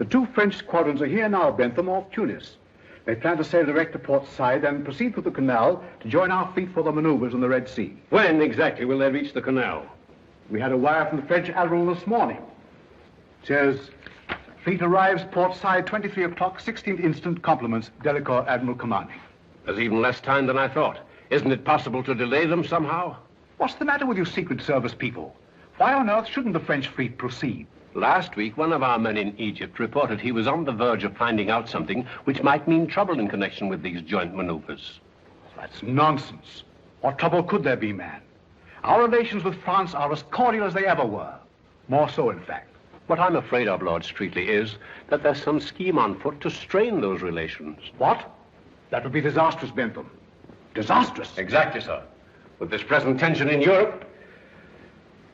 The 2 French squadrons are here now, Bentham, off Tunis. They plan to sail direct to Port Said and proceed through the canal to join our fleet for the maneuvers in the Red Sea. When exactly will they reach the canal? We had a wire from the French admiral this morning. It says, fleet arrives Port Said 23 o'clock, 16th instant, compliments, Delacour Admiral Commanding. There's even less time than I thought. Isn't it possible to delay them somehow? What's the matter with you Secret Service people? Why on earth shouldn't the French fleet proceed? Last week, one of our men in Egypt reported he was on the verge of finding out something which might mean trouble in connection with these joint maneuvers. That's nonsense. What trouble could there be, man? Our relations with France are as cordial as they ever were. More so, in fact. What I'm afraid of, Lord Streatley, is that there's some scheme on foot to strain those relations. What? That would be disastrous, Bentham. Disastrous. Exactly, sir. With this present tension in Europe,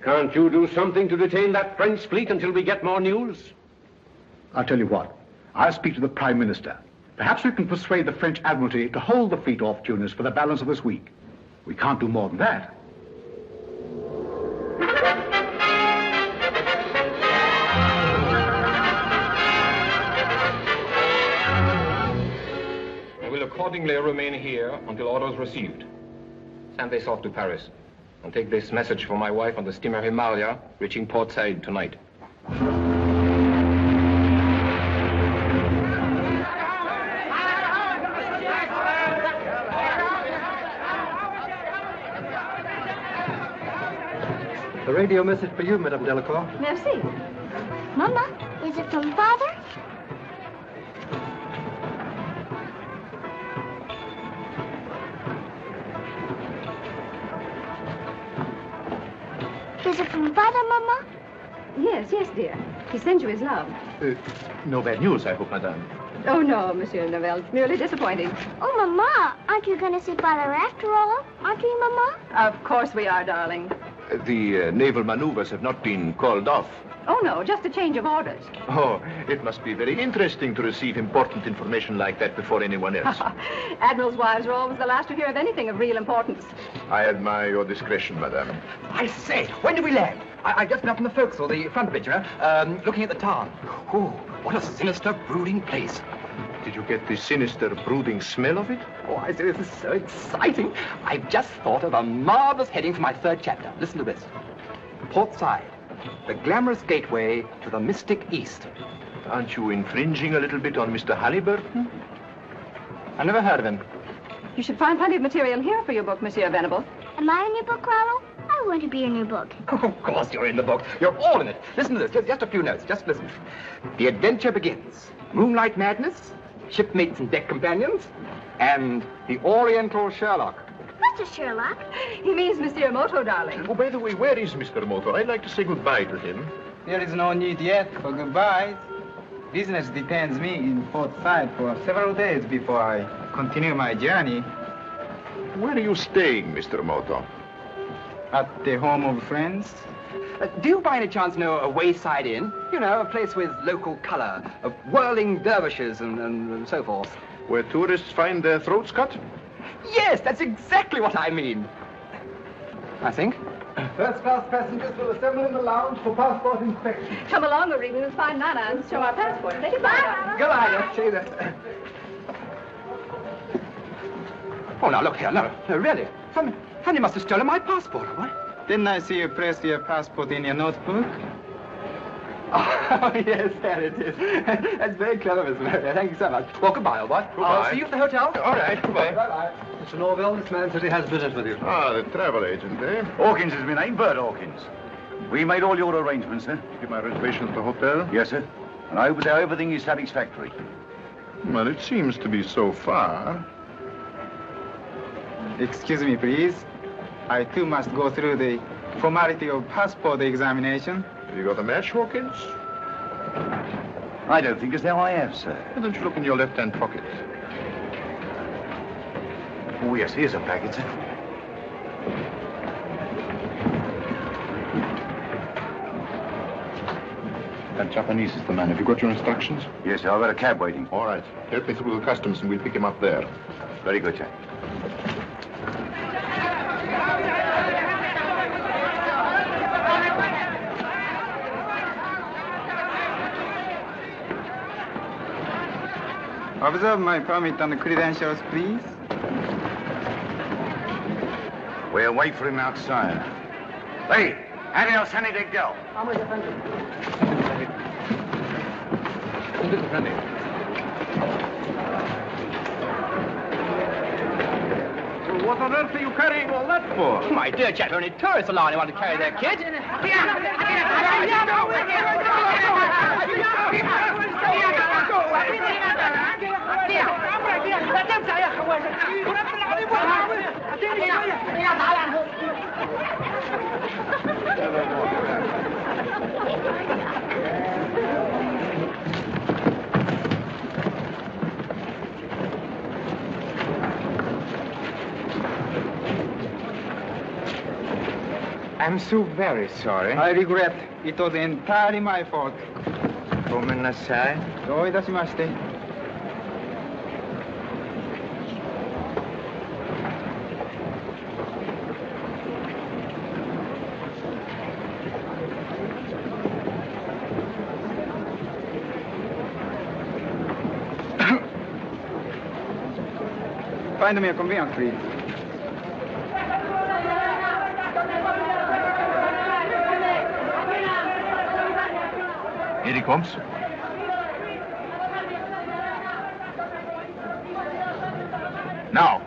can't you do something to detain that French fleet until we get more news? I'll tell you what. I'll speak to the Prime Minister. Perhaps we can persuade the French Admiralty to hold the fleet off Tunis for the balance of this week. We can't do more than that. I will accordingly remain here until orders received. Send this off to Paris. And take this message for my wife on the steamer Himalaya, reaching Port Said tonight. A radio message for you, Madame Delacour. Merci. Mama, is it from Father? Is it from Father, Mama? Yes, dear. He sends you his love. No bad news, I hope, Madame. Oh, no, Monsieur Novell. Merely disappointing. Oh, Mama, aren't you going to see Father after all? Aren't we, Mama? Of course we are, darling. The naval maneuvers have not been called off. Oh, no, just a change of orders. Oh, it must be very interesting to receive important information like that before anyone else. Admirals' wives are always the last to hear of anything of real importance. I admire your discretion, Madame. I say, when do we land? I've just been up in the forecastle, the front bridge, looking at the town. Oh, what a sinister, brooding place. Did you get the sinister, brooding smell of it? Oh, I say, this is so exciting. I've just thought of a marvelous heading for my 3rd chapter. Listen to this. Port Said, the glamorous gateway to the mystic East. Aren't you infringing a little bit on Mr. Halliburton? I never heard of him. You should find plenty of material here for your book, Monsieur Venable. Am I in your book, Rollo? I want to be in your book. Oh, of course you're in the book. You're all in it. Listen to this. Just a few notes. Just listen. The adventure begins. Moonlight madness, shipmates and deck companions, and the Oriental Sherlock. What's a Sherlock? He means Monsieur Moto, darling. Oh, by the way, where is Mr. Moto? I'd like to say goodbye to him. There is no need yet for goodbyes. Business detains me in Port Said for several days before I continue my journey. Where are you staying, Mr. Moto? At the home of friends. Do you by any chance know a wayside inn? You know, a place with local color, of whirling dervishes and so forth. Where tourists find their throats cut? Yes, that's exactly what I mean. I think. First-class passengers will assemble in the lounge for passport inspection. Come along, we're reading this fine Nana and show our passport. Say goodbye, Nana. Goodbye, see that. Oh, now, look here. No, really. Somebody must have stolen my passport, what? Didn't I see you press your passport in your notebook? Oh, yes, there it is. That's very clever, Mr. Murray. Thank you so much. Well, goodbye, old boy. Goodbye. I'll see you at the hotel. All right, goodbye. Bye-bye. Mr. Norvell, this man says he has business with you. Ah, the travel agent, eh? Hawkins is my name, Bert Hawkins. We made all your arrangements, sir. Give my reservation at the hotel? Yes, sir. And I hope that everything is satisfactory. Well, it seems to be so far. Excuse me, please. I, too, must go through the formality of passport examination. Have you got a match, Hawkins? I don't think as though I have, sir. Why don't you look in your left-hand pocket? Oh, yes, here's a packet, sir. That Japanese is the man. Have you got your instructions? Yes, sir. I've got a cab waiting. All right. Help me through the customs and we'll pick him up there. Very good, sir. Observe my permit and credentials, please. We'll wait for him outside. Hey, adios, Sunny Dick Dill. What on earth are you carrying all that for? My dear chap, only tourists allowed anyone to carry their kid. I'm so very sorry. I regret. It was entirely my fault. ごめんなさい。どういたしまして。Find me a convenience, please. Here he comes. Now.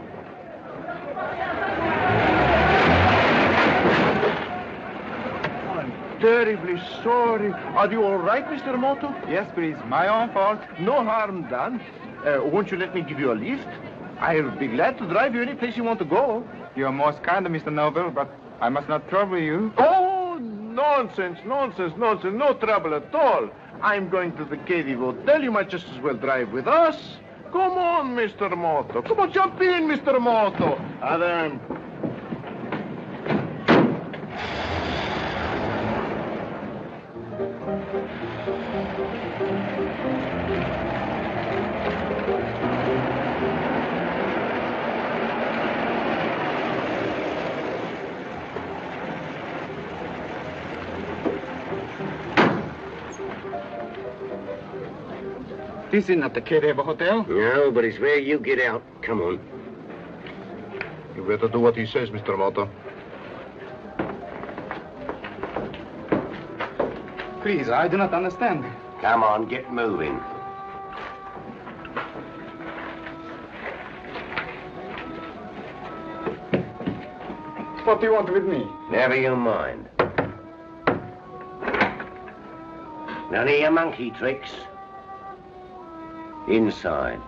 I'm terribly sorry. Are you all right, Mr. Moto? Yes, please. My own fault. No harm done. Won't you let me give you a lift? I'll be glad to drive you any place you want to go. You're most kind, Mr. Noble, but I must not trouble you. Oh, nonsense, nonsense, nonsense. No trouble at all. I'm going to the KV Hotel. You might just as well drive with us. Come on, Mr. Moto. Come on, jump in, Mr. Moto. Adam. This is not the Carradine Hotel. No, but it's where you get out. Come on. You better do what he says, Mr. Moto. Please, I do not understand. Come on, get moving. What do you want with me? Never you mind. None of your monkey tricks. Inside.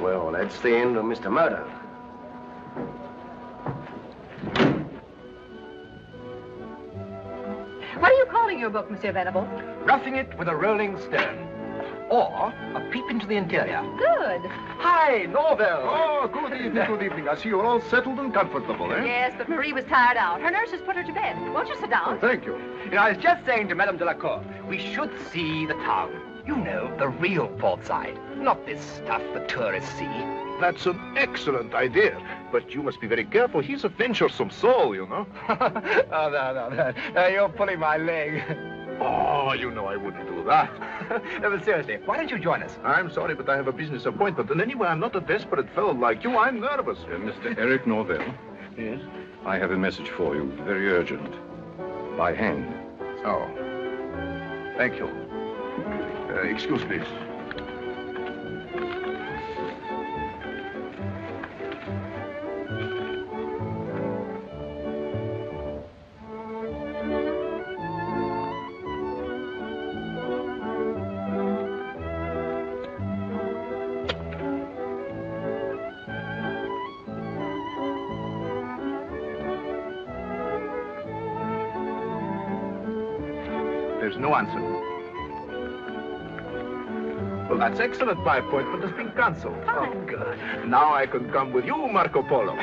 Well, that's the end of Mr. Moto. What are you calling your book, Monsieur Venable? Roughing It with a Rolling Stone. Or A Peep into the Interior. Good. Hi, Norville. Oh, good evening, good evening. I see you're all settled and comfortable, eh? Yes, but Marie was tired out. Her nurse has put her to bed. Won't you sit down? Oh, thank you. You know, I was just saying to Madame Delacour, we should see the town. You know, the real port side. Not this stuff the tourists see. That's an excellent idea. But you must be very careful. He's a venturesome soul, you know. Oh, no. You're pulling my leg. Oh, you know I wouldn't do that. No, but seriously, why don't you join us? I'm sorry, but I have a business appointment. And anyway, I'm not a desperate fellow like you. I'm nervous. Mr. Eric Norville. Yes? I have a message for you, very urgent. By hand. Oh. Thank you. Excuse, please. There's no answer. Well, that's excellent. My appointment has been cancelled. Oh, good. Now I can come with you, Marco Polo.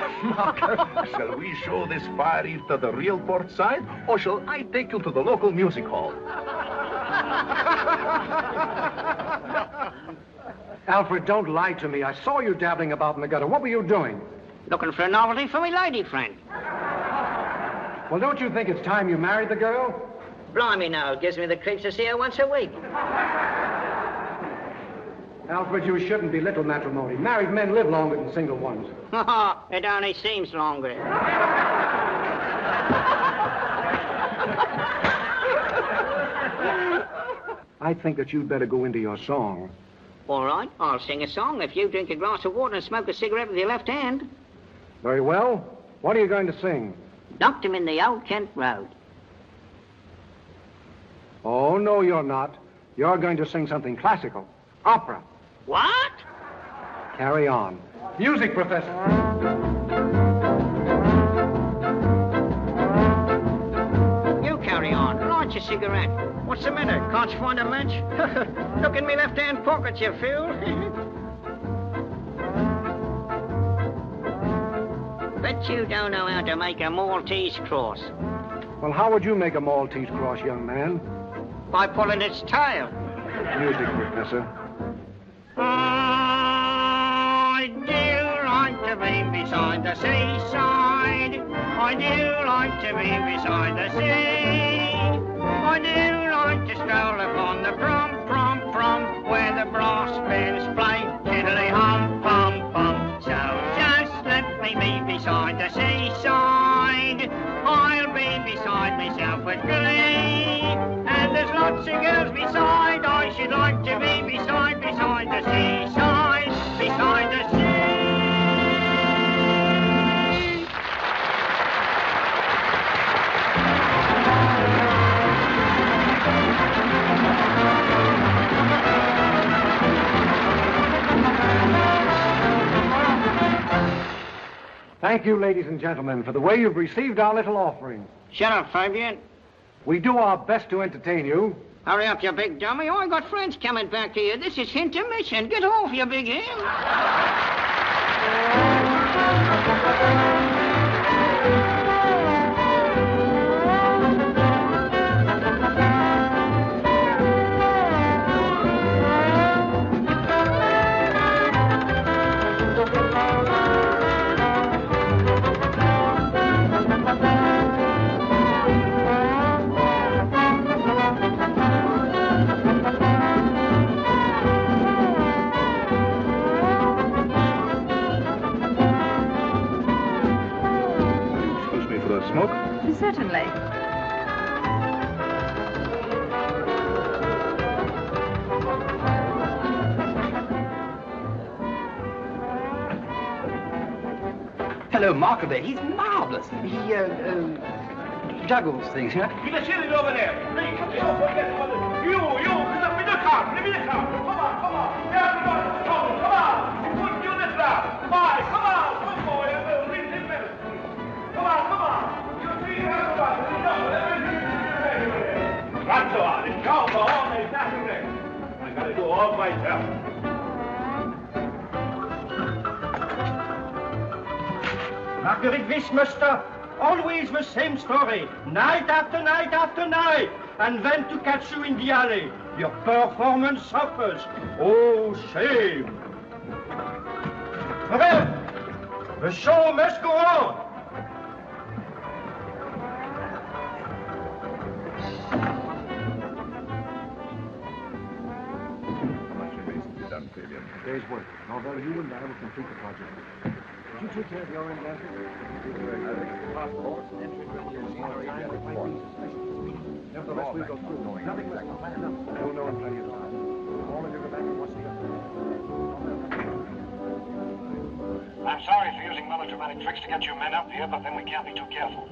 Shall we show this fire eve to the real port side, or shall I take you to the local music hall? Alfred, don't lie to me. I saw you dabbling about in the gutter. What were you doing? Looking for a novelty for my lady friend. Well, don't you think it's time you married the girl? Blimey now, it gives me the creeps to see her once a week. Alfred, you shouldn't belittle matrimony. Married men live longer than single ones. It only seems longer. I think that you'd better go into your song. All right, I'll sing a song if you drink a glass of water and smoke a cigarette with your left hand. Very well. What are you going to sing? Knocked him in the old Kent Road. Oh, no, you're not. You're going to sing something classical. Opera. What? Carry on. Music, Professor. You carry on. Light your cigarette. What's the matter? Can't you find a match? Look in me left-hand pocket, you fool. Bet you don't know how to make a Maltese cross. Well, how would you make a Maltese cross, young man? By pulling its tail. Music, Professor. I do like to be beside the seaside. I do like to be beside the sea. I do like to stroll upon the prom, where the brass bands play tiddly hum, pum. So just let me be beside the seaside. I'll be beside myself with glee. And there's lots of girls beside. I should like to be beside the seaside, beside the sea. Thank you, ladies and gentlemen, for the way you've received our little offering. Shut up, Fabian. We do our best to entertain you. Hurry up, you big dummy. I got friends coming back to you. This is intermission. Get off, you big hen. Smoke? Certainly. Hello, Marco there. He's marvelous. He juggles things, you know. Get the chili over there. Please, don't forget about it. You, come in the car. Come on. Everybody, come on. Put you this round. Bye, come on. Good boy. We'll read this minute. Come on. You see everybody. That's all. It's called for all day Saturday. I gotta do all myself. Marguerite Wissmuster, always the same story, night after night after night, and then to catch you in the alley. Your performance suffers. Oh, shame. Well, the show must go on. Day's work. Although you and I will complete the project. Did you take care of your own glasses? Nevertheless, we'll go through. Nothing less. You'll know in plenty of time. All of you go back and watch the other. I'm sorry for using melodramatic tricks to get your men up here, but then we can't be too careful.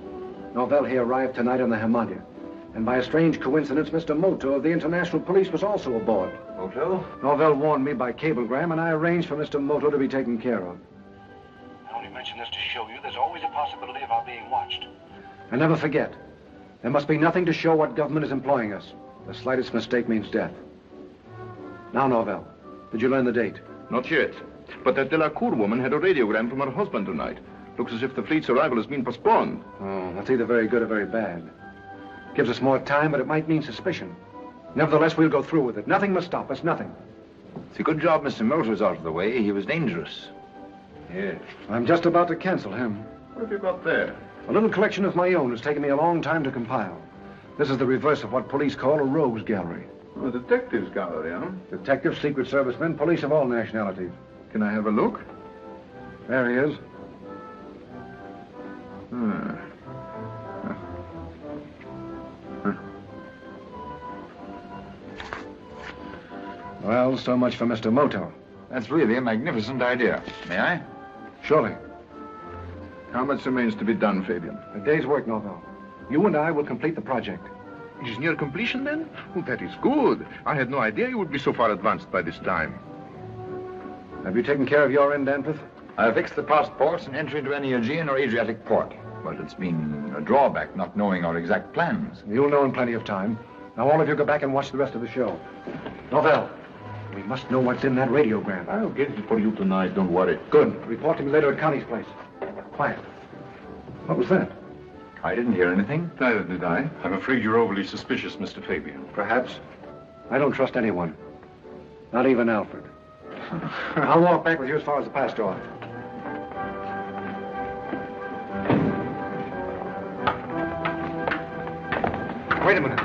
Norvell here arrived tonight on the Himalaya. And by a strange coincidence, Mr. Moto of the International Police was also aboard. Moto? Norvell warned me by cablegram, and I arranged for Mr. Moto to be taken care of. I only mention this to show you there's always a possibility of our being watched. And never forget, there must be nothing to show what government is employing us. The slightest mistake means death. Now, Norvell, did you learn the date? Not yet. But that Delacour woman had a radiogram from her husband tonight. Looks as if the fleet's arrival has been postponed. Oh, that's either very good or very bad. Gives us more time, but it might mean suspicion. Nevertheless, we'll go through with it. Nothing must stop us, nothing. It's a good job Mr. Moto'S out of the way. He was dangerous. Yes. I'm just about to cancel him. What have you got there? A little collection of my own. It's taken me a long time to compile. This is the reverse of what police call a rogues gallery. Oh, a detectives gallery, huh? Detectives, secret servicemen, police of all nationalities. Can I have a look? There he is. Well, so much for Mr. Moto. That's really a magnificent idea. May I? Surely. How much remains to be done, Fabian? A day's work, Norvell. You and I will complete the project. It is near completion, then? Oh, that is good. I had no idea you would be so far advanced by this time. Have you taken care of your end, Danforth? I fixed the passports and entry into any Aegean or Adriatic port. But it's been a drawback not knowing our exact plans. You'll know in plenty of time. Now, all of you go back and watch the rest of the show. Norvell, we must know what's in that radiogram. I'll get it for you tonight, don't worry. Good. Report to me later at Connie's place. Quiet. What was that? I didn't hear anything. Neither did I. I'm afraid you're overly suspicious, Mr. Fabian. Perhaps. I don't trust anyone. Not even Alfred. I'll walk back with you as far as the pass door. Wait a minute.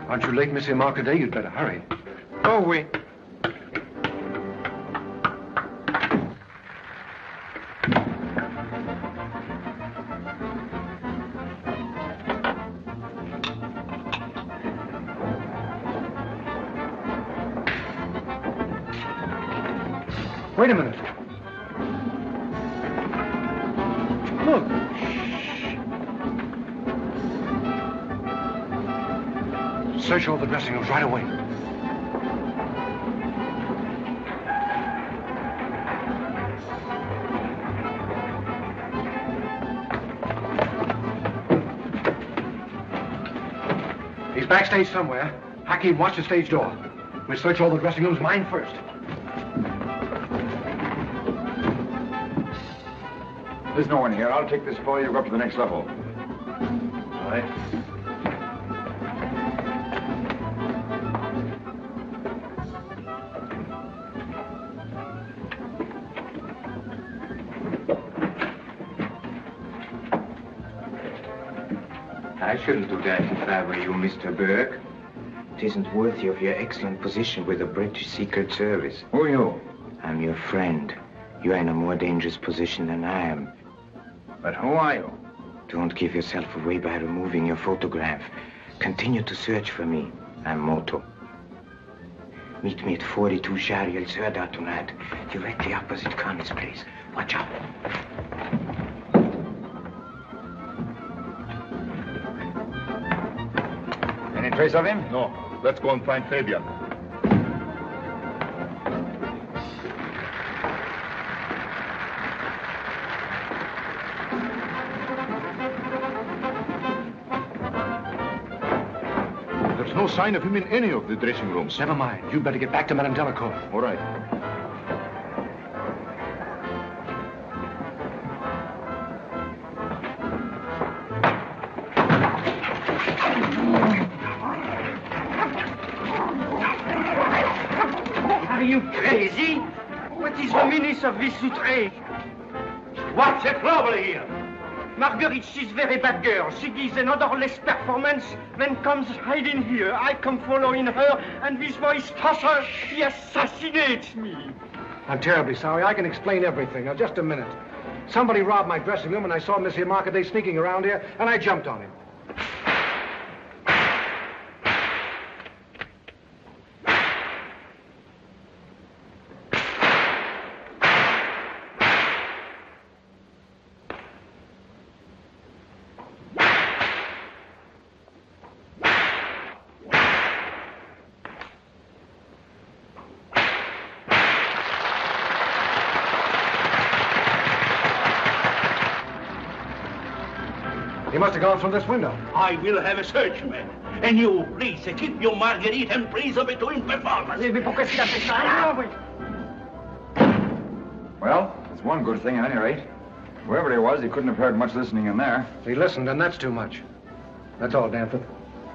Aren't you late, Monsieur Marcadet? You'd better hurry. Oh, oui. Wait a minute. Look. Search all the dressing rooms right away. He's backstage somewhere. Hakeem, watch the stage door. We'll search all the dressing rooms, mine first. There's no one here. I'll take this for you. Go up to the next level. All right. I shouldn't do that if I were you, Mr. Burke. It isn't worthy of your excellent position with the British Secret Service. Who are you? I'm your friend. You're in a more dangerous position than I am. But who are you? Don't give yourself away by removing your photograph. Continue to search for me. I'm Moto. Meet me at 42 Chariel-Serda tonight, directly opposite Connie's place. Watch out. Any trace of him? No. Let's go and find Fabian. There's no sign of him in any of the dressing rooms. Never mind. You'd better get back to Madame Delacour. All right. Are you crazy? What is the meaning of this outrage? What's the trouble here? Marguerite, she's very bad girl. She gives an odorless performance, then comes hiding here. I come following her, and this boy Strasser, he assassinates me. I'm terribly sorry. I can explain everything. Now, just a minute. Somebody robbed my dressing room, and I saw Monsieur Marcadet sneaking around here, and I jumped on him. He must have gone through this window. I will have a search, man. And you, please, keep your Marguerite and praise of between performance. Well, there's one good thing at any rate. Whoever he was, he couldn't have heard much listening in there. He listened, and that's too much. That's all, Danforth.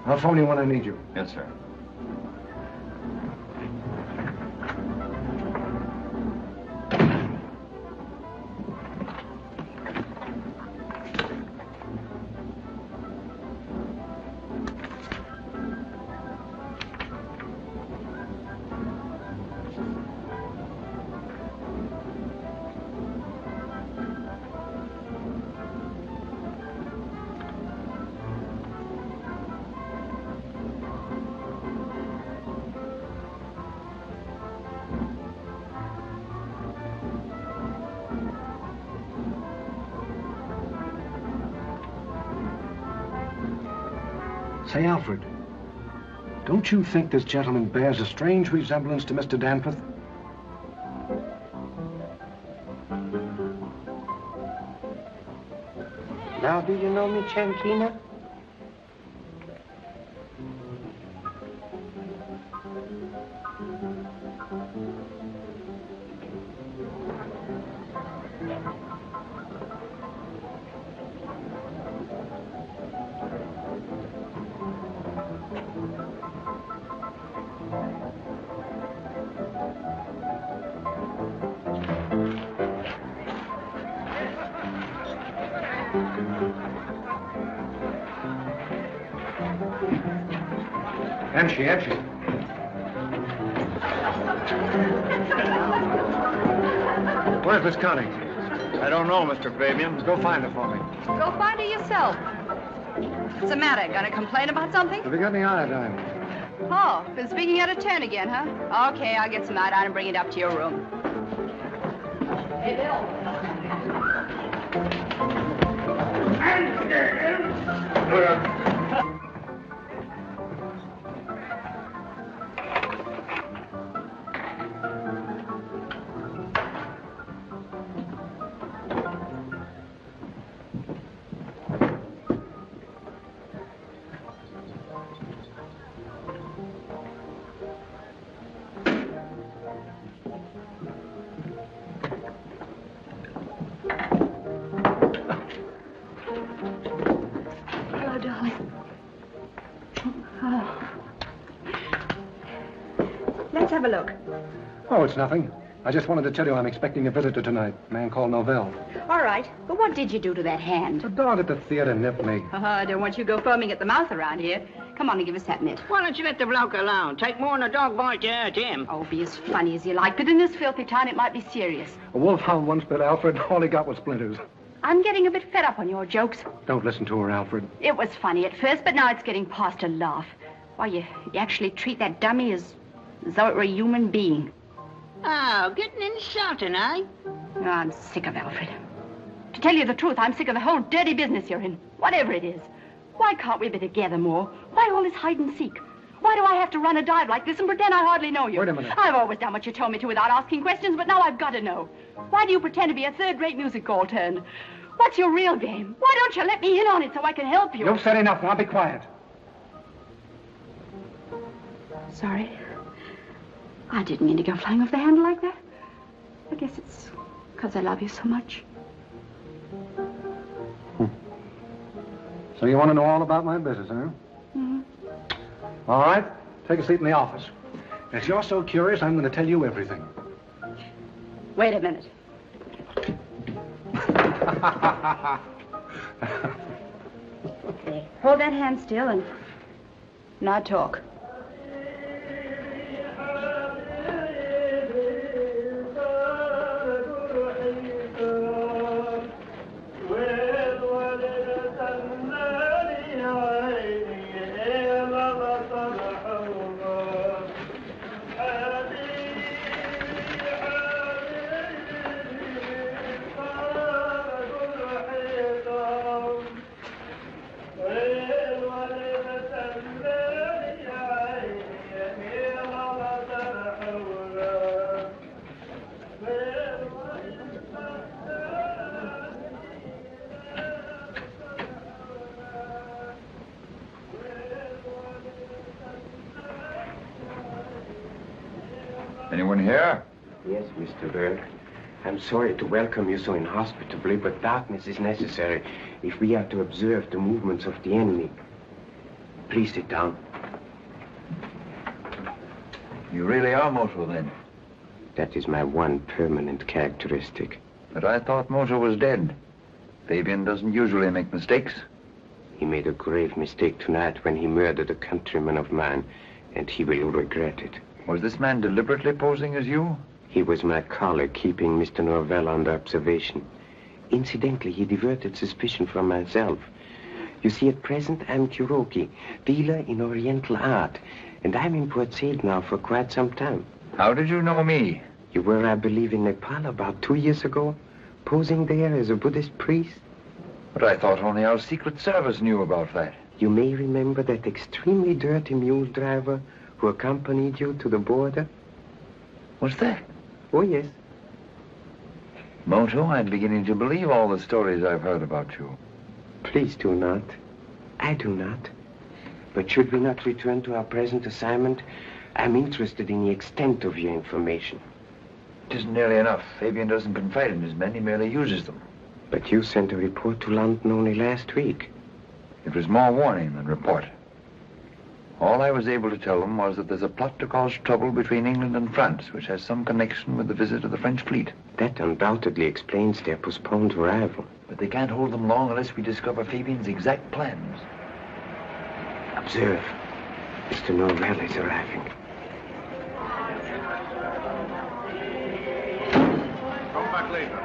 I'll phone you when I need you. Yes, sir. Say, Alfred, don't you think this gentleman bears a strange resemblance to Mr. Danforth? Now, do you know me, Chankina? Empty. Where's Miss Connie? I don't know, Mr. Fabian. Go find her for me. Go find her yourself. What's the matter? Gonna complain about something? Have you got any iodine? Oh, been speaking out of turn again, huh? Okay, I'll get some iodine and bring it up to your room. Hey, Bill. Have a look. Oh, it's nothing. I just wanted to tell you I'm expecting a visitor tonight. A man called Novell. All right, but what did you do to that hand? The dog at the theater nipped me. I don't want you to go foaming at the mouth around here. Come on and give us that mitt. Why don't you let the bloke alone? Take more than a dog bite to hurt him. Oh, be as funny as you like, but in this filthy town it might be serious. A wolfhound once bit Alfred. All he got was splinters. I'm getting a bit fed up on your jokes. Don't listen to her, Alfred. It was funny at first, but now it's getting past a laugh. Why, you actually treat that dummy as though it were a human being. Oh, getting insulting, eh? Oh, I'm sick of Alfred. To tell you the truth, I'm sick of the whole dirty business you're in, whatever it is. Why can't we be together more? Why all this hide and seek? Why do I have to run a dive like this and pretend I hardly know you? Wait a minute. I've always done what you told me to without asking questions, but now I've got to know. Why do you pretend to be a third-rate music hall turn? What's your real game? Why don't you let me in on it so I can help you? You've said enough. Now be quiet. Sorry. I didn't mean to go flying off the handle like that. I guess it's because I love you so much. So you want to know all about my business, huh? Mm-hmm. All right. Take a seat in the office. If you're so curious, I'm going to tell you everything. Wait a minute. Okay. Hold that hand still and now talk. Anyone here? Yes, Mr. Berg. I'm sorry to welcome you so inhospitably, but darkness is necessary if we are to observe the movements of the enemy. Please sit down. You really are Moto, then? That is my one permanent characteristic. But I thought Moto was dead. Fabian doesn't usually make mistakes. He made a grave mistake tonight when he murdered a countryman of mine, and he will regret it. Was this man deliberately posing as you? He was my colleague, keeping Mr. Norvell under observation. Incidentally, he diverted suspicion from myself. You see, at present, I'm Kuroki, dealer in Oriental art, and I'm in Port Said now for quite some time. How did you know me? You were, I believe, in Nepal about 2 years ago, posing there as a Buddhist priest. But I thought only our Secret Service knew about that. You may remember that extremely dirty mule driver who accompanied you to the border? What's that? Oh, yes. Moto, I'm beginning to believe all the stories I've heard about you. Please do not. I do not. But should we not return to our present assignment, I'm interested in the extent of your information. It isn't nearly enough. Fabian doesn't confide in his men, he merely uses them. But you sent a report to London only last week. It was more warning than report. All I was able to tell them was that there's a plot to cause trouble between England and France, which has some connection with the visit of the French fleet. That undoubtedly explains their postponed arrival. But they can't hold them long unless we discover Fabian's exact plans. Observe. Mr. Norvell is arriving. Come back later.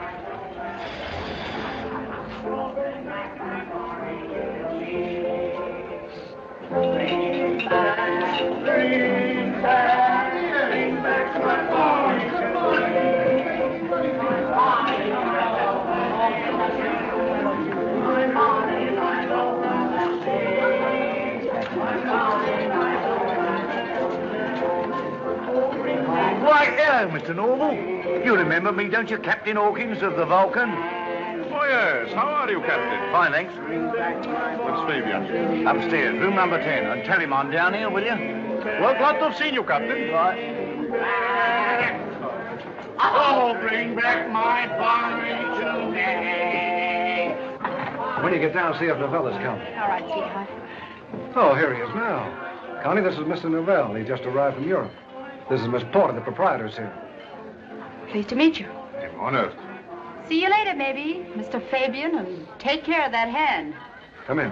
Bring back my boy. Why, hello, Mr. Norval. You remember me, don't you, Captain Hawkins of the Vulcan? Oh, yes. How are you, Captain? Fine, thanks. Where's Fabian? Upstairs, room number 10. And tell him I'm down here, will you? Well, glad to have seen you, Captain. Right. Oh, bring back my bonnet today. When you get down, see if Novella's come. All right, sweetheart. Oh, here he is now. Connie, this is Mr. Novell. He just arrived from Europe. This is Miss Porter, the proprietor's here. Pleased to meet you. I'm honored. See you later, maybe, Mr. Fabian, and take care of that hand. Come in.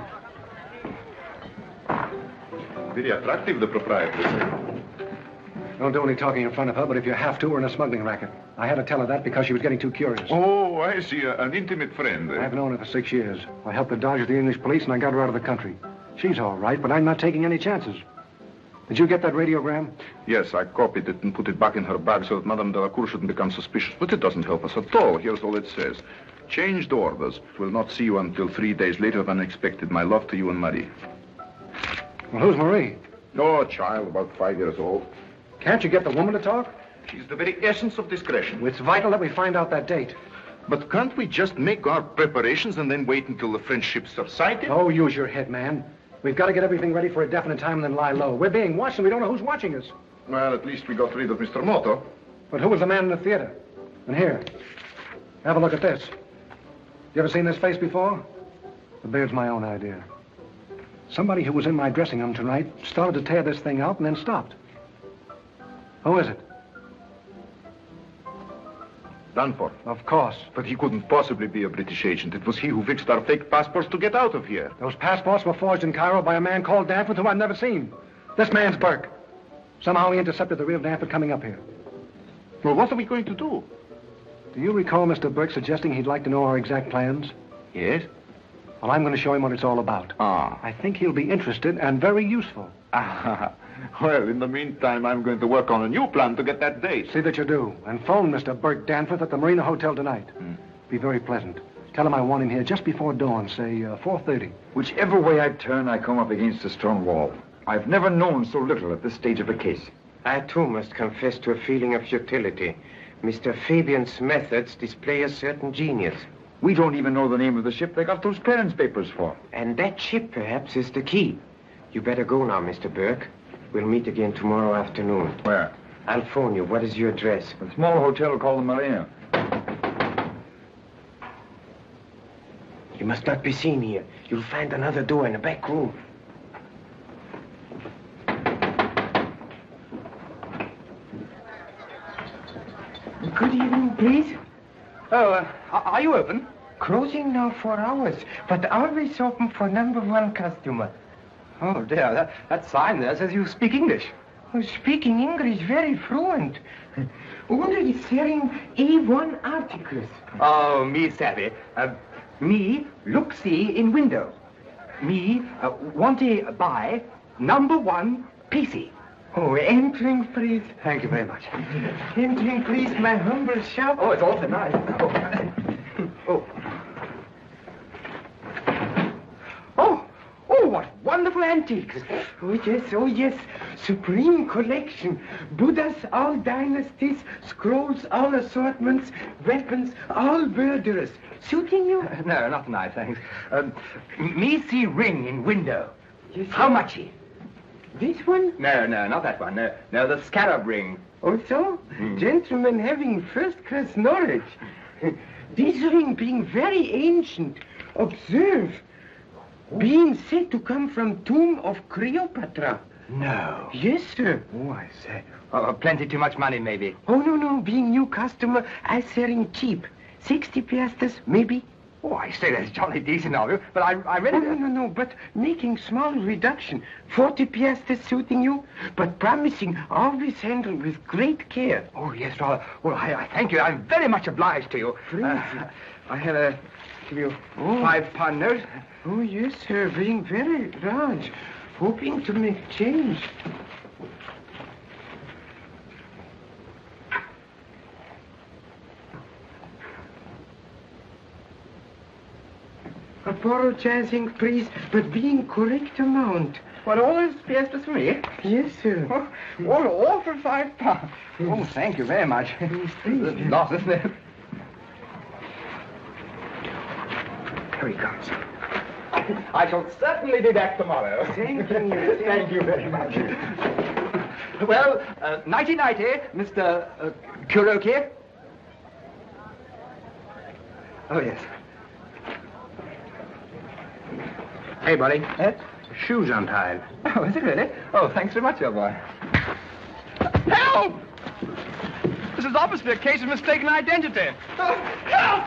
Very attractive, the proprietor. Don't do any talking in front of her, but if you have to, we're in a smuggling racket. I had to tell her that because she was getting too curious. Oh, I see. An intimate friend. I've known her for 6 years. I helped her dodge the English police, and I got her out of the country. She's all right, but I'm not taking any chances. Did you get that radiogram? Yes, I copied it and put it back in her bag so that Madame Delacour shouldn't become suspicious. But it doesn't help us at all. Here's all it says. Changed orders. Will not see you until 3 days later than expected. My love to you and Marie. Well, who's Marie? Oh, a child, about 5 years old. Can't you get the woman to talk? She's the very essence of discretion. It's vital that we find out that date. But can't we just make our preparations and then wait until the French ships are sighted? Oh, use your head, man. We've got to get everything ready for a definite time and then lie low. We're being watched and we don't know who's watching us. Well, at least we got rid of Mr. Moto. But who was the man in the theater? And here, have a look at this. You ever seen this face before? The beard's my own idea. Somebody who was in my dressing room tonight started to tear this thing out and then stopped. Who is it? Danforth. Of course. But he couldn't possibly be a British agent. It was he who fixed our fake passports to get out of here. Those passports were forged in Cairo by a man called Danforth who I've never seen. This man's Burke. Somehow he intercepted the real Danforth coming up here. Well, what are we going to do? Do you recall Mr. Burke suggesting he'd like to know our exact plans? Yes. Well, I'm going to show him what it's all about. Ah. I think he'll be interested and very useful. Ah. Well, in the meantime, I'm going to work on a new plan to get that date. See that you do. And phone Mr. Burke Danforth at the Marina Hotel tonight. Be very pleasant. Tell him I want him here just before dawn, say 4:30. Whichever way I turn, I come up against a stone wall. I've never known so little at this stage of a case. I, too, must confess to a feeling of futility. Mr. Fabian's methods display a certain genius. We don't even know the name of the ship they got those clearance papers for. And that ship, perhaps, is the key. You better go now, Mr. Burke. We'll meet again tomorrow afternoon. Where? I'll phone you. What is your address? A small hotel called the Marina. You must not be seen here. You'll find another door in the back room. Good evening, please. Oh, are you open? Closing now for hours, but always open for #1 customer. Oh, dear, that sign there says you speak English. Oh, speaking English very fluent. Only selling A1 articles. Oh, me savvy. Me look see in window. Me want to buy #1 PC. Oh, entering, please. Thank you very much. Entering, please, my humble shop. Oh, it's awfully nice. Oh, what wonderful antiques. Oh, yes. Supreme collection. Buddhas, all dynasties, scrolls, all assortments, weapons, all murderers. Suiting you? No, not tonight, thanks. Me see ring in window. Yes, how much? This one? No, not that one. No, the scarab ring. Oh, so? Gentlemen having first-class knowledge. This ring being very ancient. Observe. Being said to come from tomb of Cleopatra. No. Yes, sir. Oh, I say. Oh, plenty too much money, maybe. Oh, no. Being new customer, I selling cheap. 60 piastres, maybe. Oh, I say that's jolly decent of you, but I really... Oh, no, but making small reduction. 40 piastres suiting you, but promising always handled with great care. Oh, yes, rather. Well, I thank you. I'm very much obliged to you. I have give you £5 note. Oh, yes, sir, being very large. Hoping to make change. Apologizing, please, but being correct amount. What, all those piastres for me? Yes, sir. All for £5. Oh, thank you very much. Please. Lost, isn't it? Here he comes. I shall certainly be back tomorrow. Thank you. Thank you very much. Well, nighty-nighty, Mr. Kuroki. Oh, yes. Hey, buddy. Shoes untied. Oh, is it really? Oh, thanks very much, old boy. Help! This is obviously a case of mistaken identity. Help!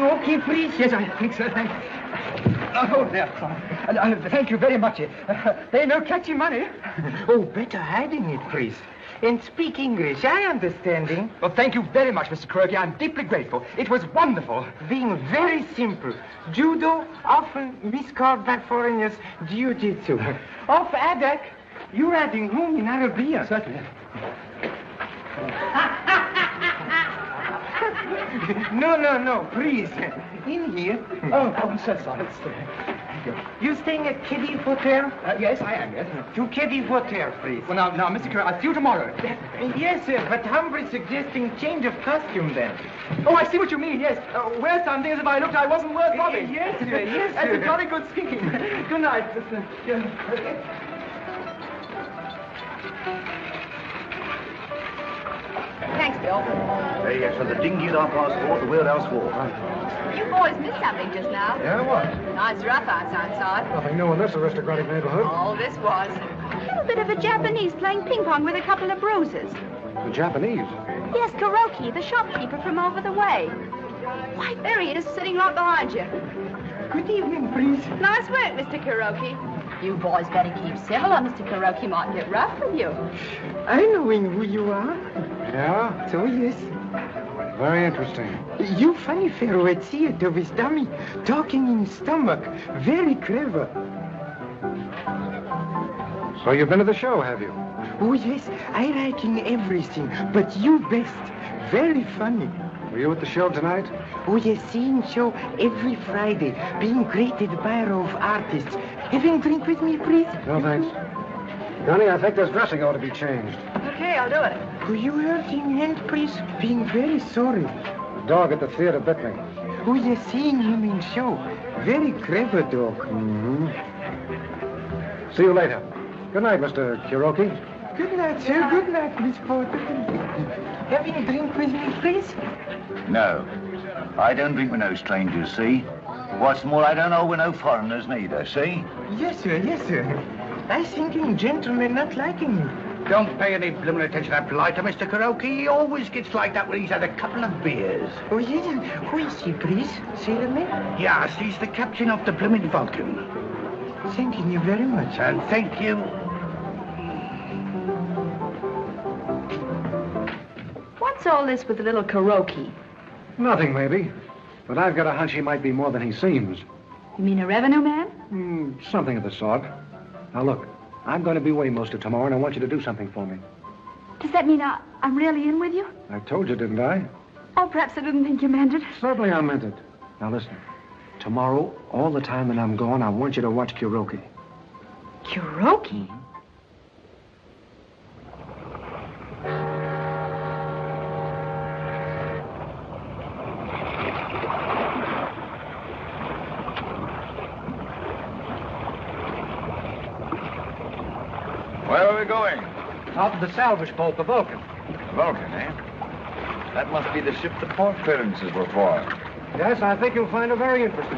Okay, please? Yes, I think so, thanks. Oh, there. Thank you very much. They no catchy money. Oh, better hiding it, please. And speak English, I understanding. Well, thank you very much, Mr. Kuroki. I'm deeply grateful. It was wonderful. Being very simple. Judo, often miscalled by foreigners, jiu-jitsu. Of Adak, you're riding home in Arabia. Certainly. No, please. In here. Oh, I'm so sorry. Thank you. You staying at Keddy Hotel? Yes, I am, yes. To Keddy Hotel, please. Well, now, Mr. Kuroki, I'll see you tomorrow. Yes, sir, but humbly suggesting change of costume then. Oh, I see what you mean, yes. Wear something as if I looked I wasn't worth robbing. Yes, sir, yes, That's sir. a jolly good speaking. Good night, Mr. Thanks, Bill. Hey, yes, for the dinghy at 4:30, the wheelhouse wall. You boys missed something just now. Yeah, what? Nice roughhouse outside. Nothing new in this aristocratic neighborhood. All this was. A little bit of a Japanese playing ping pong with a couple of bruises. The Japanese. Yes, Kuroki, the shopkeeper from over the way. Why, there he is, sitting right behind you. Good evening, please. Nice work, Mr. Kuroki. You boys better keep civil or Mr. Kuroki might get rough with you. I knowing who you are. Yeah? So, yes. Very interesting. You funny fellow at theater with dummy, talking in stomach. Very clever. So you've been to the show, have you? Oh, yes, I like in everything, but you best. Very funny. Were you at the show tonight? Oh, yes, seeing show every Friday, being great admirer of artists. Having a drink with me, please? No, thanks. Johnny, I think this dressing ought to be changed. Okay, I'll do it. Could you hurt him hand, please? Being very sorry. The dog at the theater bit me. Oh, yes, seeing him in show. Very clever dog. Mm-hmm. See you later. Good night, Mr. Kuroki. Good night, sir. Good night, Miss Porter. Having a drink with me, please? No. I don't drink with no strangers, see? What's more, I don't know with no foreigners neither, see? Yes, sir. Yes, sir. I thinking gentlemen not liking me. Don't pay any blooming attention to that blighter, Mr. Kuroki. He always gets like that when he's had a couple of beers. Oh, yes. Who is he, please? Sailorman? Yes, he's the captain of the blooming Vulcan. Thanking you very much. And thank you. What's all this with the little Kuroki? Nothing, maybe. But I've got a hunch he might be more than he seems. You mean a revenue man? Something of the sort. Now, look, I'm going to be away most of tomorrow, and I want you to do something for me. Does that mean I'm really in with you? I told you, didn't I? Oh, perhaps I didn't think you meant it. Certainly I meant it. Now, listen. Tomorrow, all the time that I'm gone, I want you to watch Kuroki. Kuroki? Where are we going? Out to the salvage boat, the Vulcan. The Vulcan, eh? That must be the ship the port clearances were for. Yes, I think you'll find her very interesting.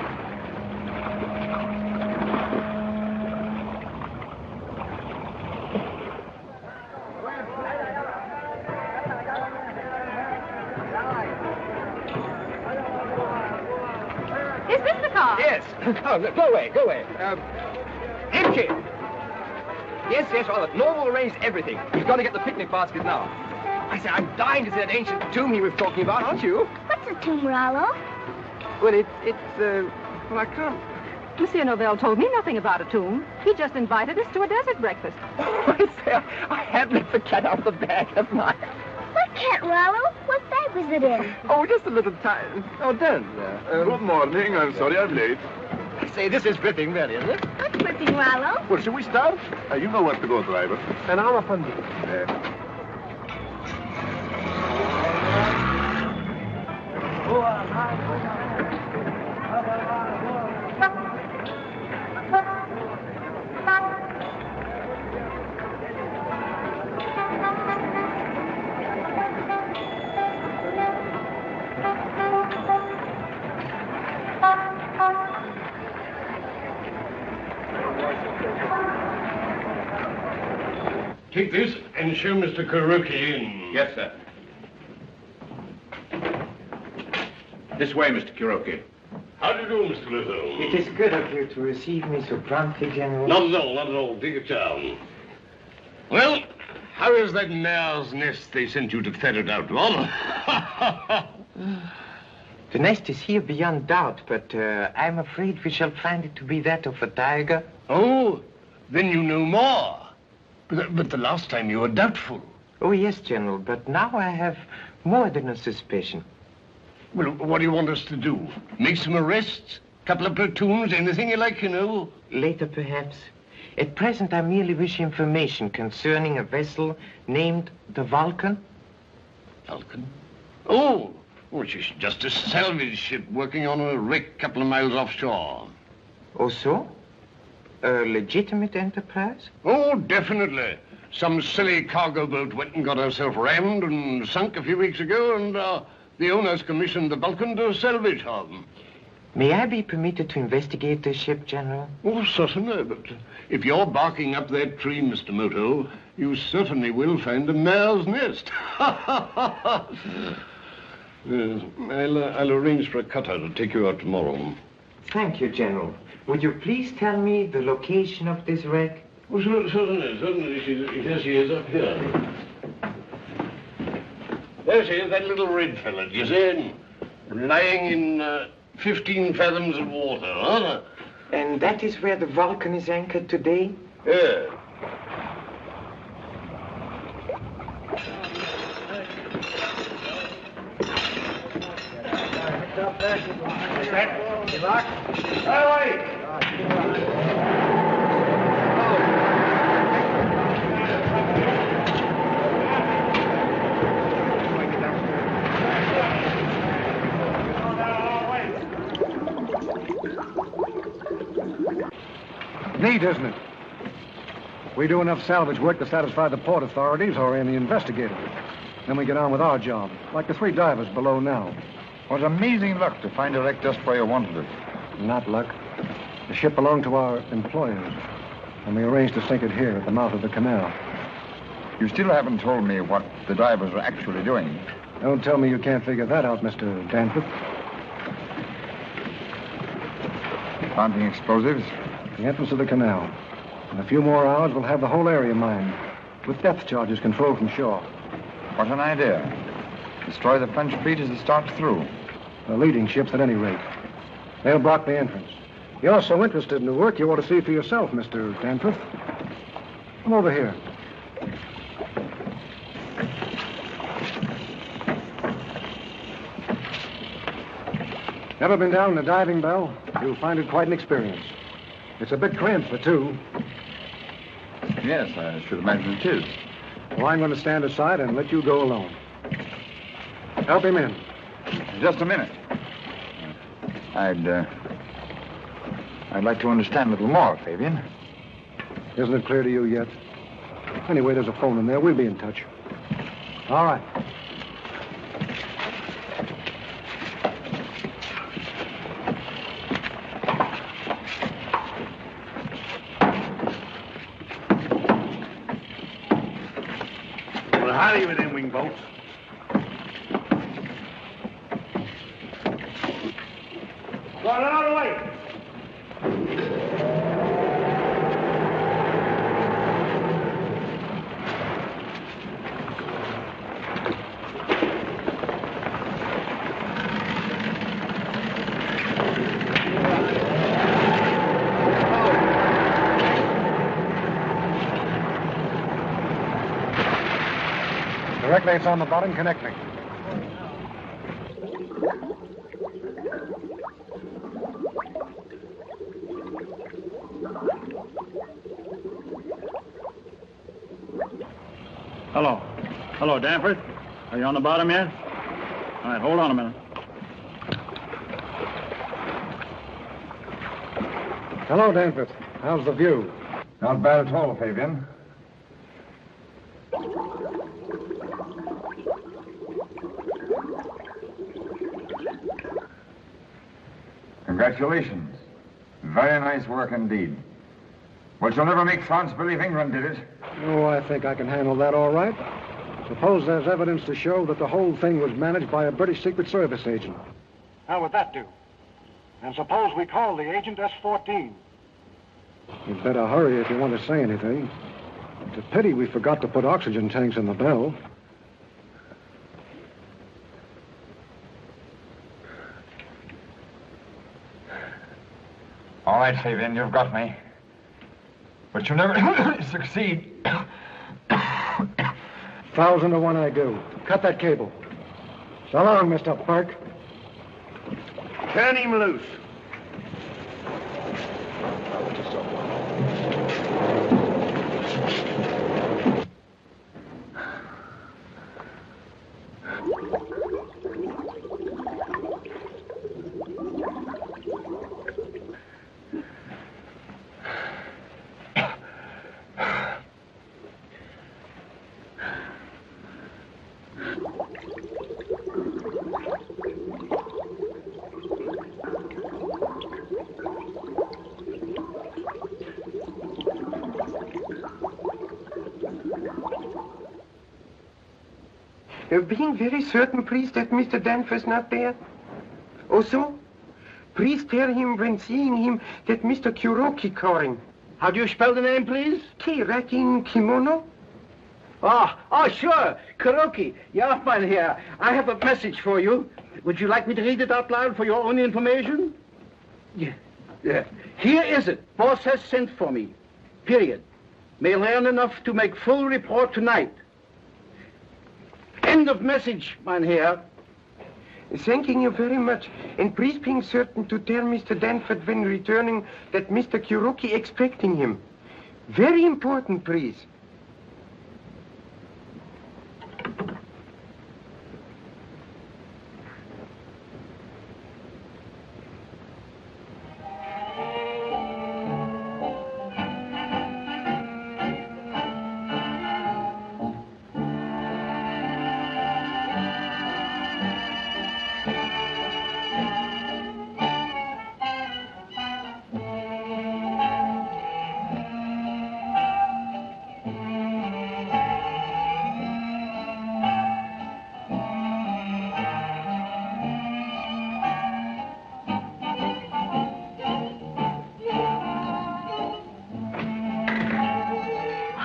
Is this the car? Yes. Oh, no, go away, go away. Empty. Yes, well, Lorre will arrange everything. He's going to get the picnic basket now. I say, I'm dying to see that ancient tomb he was talking about, aren't you? What's a tomb, Rollo? Well, well, I can't. Monsieur Novell told me nothing about a tomb. He just invited us to a desert breakfast. I say, I have let the cat out of the bag, haven't I? What cat, Rollo? What bag was it in? Oh, just a little time. Oh, don't. Good morning. I'm sorry I'm late. I say, this is ripping, really, isn't it? What's ripping, Rollo? Well, shall we start? You know where to go, driver. And I'm a fundie. Take this and show Mr. Kuroki in. Yes, sir. This way, Mr. Kuroki. How do you do, Mr. Lizzo? It is good of you to receive me so promptly, General. Not at all, not at all. Take your time. Well, how is that mare's nest they sent you to ferret out, Lorre? The nest is here beyond doubt, but I'm afraid we shall find it to be that of a tiger. Oh, then you know more. But the last time you were doubtful. Oh, yes, General, but now I have more than a suspicion. Well, what do you want us to do? Make some arrests? Couple of platoons? Anything you like, you know? Later, perhaps. At present, I merely wish information concerning a vessel named the Vulcan. Vulcan? Oh, which is just a salvage ship working on a wreck a couple of miles offshore. Oh, so? A legitimate enterprise? Oh, definitely. Some silly cargo boat went and got herself rammed and sunk a few weeks ago, and the owners commissioned the Vulcan to salvage her. May I be permitted to investigate this ship, General? Oh, certainly, but if you're barking up that tree, Mr. Moto, you certainly will find a mare's nest. Yes, I'll arrange for a cutter to take you out tomorrow. Thank you, General. Would you please tell me the location of this wreck? Oh, certainly. Here she is up here. This is that little red fella, do you see? Lying in 15 fathoms of water, huh? And that is where the Vulcan is anchored today? Yeah. Good luck. Away! Neat, isn't it? We do enough salvage work to satisfy the port authorities or any investigator. Then we get on with our job, like the 3 divers below now. What amazing luck to find a wreck just where you wanted it. Not luck. The ship belonged to our employers, and we arranged to sink it here at the mouth of the canal. You still haven't told me what the divers are actually doing. Don't tell me you can't figure that out, Mr. Danforth. Planting explosives? The entrance of the canal. In a few more hours, we'll have the whole area mined, with depth charges controlled from shore. What an idea. Destroy the French fleet as it starts through. The leading ships, at any rate. They'll block the entrance. You're so interested in the work, you ought to see for yourself, Mr. Danforth. Come over here. Never been down in a diving bell? You'll find it quite an experience. It's a bit cramped for 2. Yes, I should imagine it is. Well, I'm going to stand aside and let you go alone. Help him in. Just a minute. I'd like to understand a little more, Fabian. Isn't it clear to you yet? Anyway, there's a phone in there. We'll be in touch. All right. Well, hurry with them wing bolts. Got it out of the way. Directly, it's on the bottom. Connect me. Hello. Hello, Danforth. Are you on the bottom yet? All right, hold on a minute. Hello, Danforth. How's the view? Not bad at all, Fabian. Congratulations. Very nice work indeed. But you'll never make France believe England did it. Oh, I think I can handle that all right. Suppose there's evidence to show that the whole thing was managed by a British Secret Service agent. How would that do? And suppose we call the agent S-14. You'd better hurry if you want to say anything. It's a pity we forgot to put oxygen tanks in the bell. All right, Fabian, you've got me. But you'll never succeed. 1,000 to 1 I do. Cut that cable. So long, Mr. Burke. Turn him loose. Being very certain, please, that Mr. Danforth's not there. Also, please tell him when seeing him that Mr. Kuroki calling. How do you spell the name, please? Kirakin Kimono. Oh, sure. Kuroki, yeah, man here. I have a message for you. Would you like me to read it out loud for your own information? Yeah. Here is it. Boss has sent for me. Period. May learn enough to make full report tonight. End of message, man here. Thanking you very much. And please being certain to tell Mr. Danford when returning that Mr. Kuroki expecting him. Very important, please.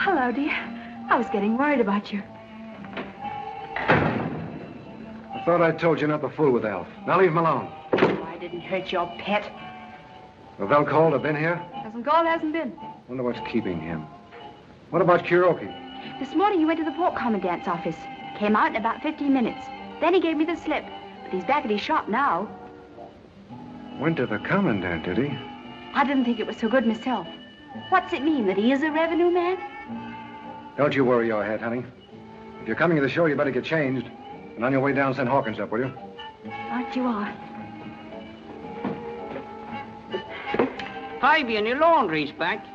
Hello, dear. I was getting worried about you. I thought I told you not to fool with Alf. Now leave him alone. Oh, I didn't hurt your pet. Well, they'll call. Have been here? Hasn't called, hasn't been. Wonder what's keeping him. What about Kuroki? This morning he went to the port commandant's office. Came out in about 15 minutes. Then he gave me the slip. But he's back at his shop now. Went to the commandant, did he? I didn't think it was so good myself. What's it mean, that he is a revenue man? Don't you worry your head, honey. If you're coming to the show, you better get changed. And on your way down, send Hawkins up, will you? Right you are. Fabian, your laundry's back.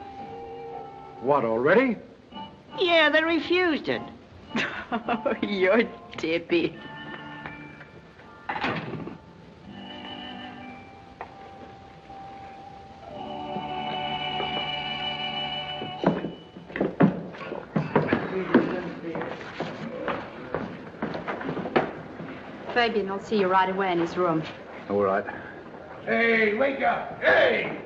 What, already? Yeah, they refused it. Oh, you're tippy. Fabian will see you right away in his room. All right. Hey, wake up! Hey!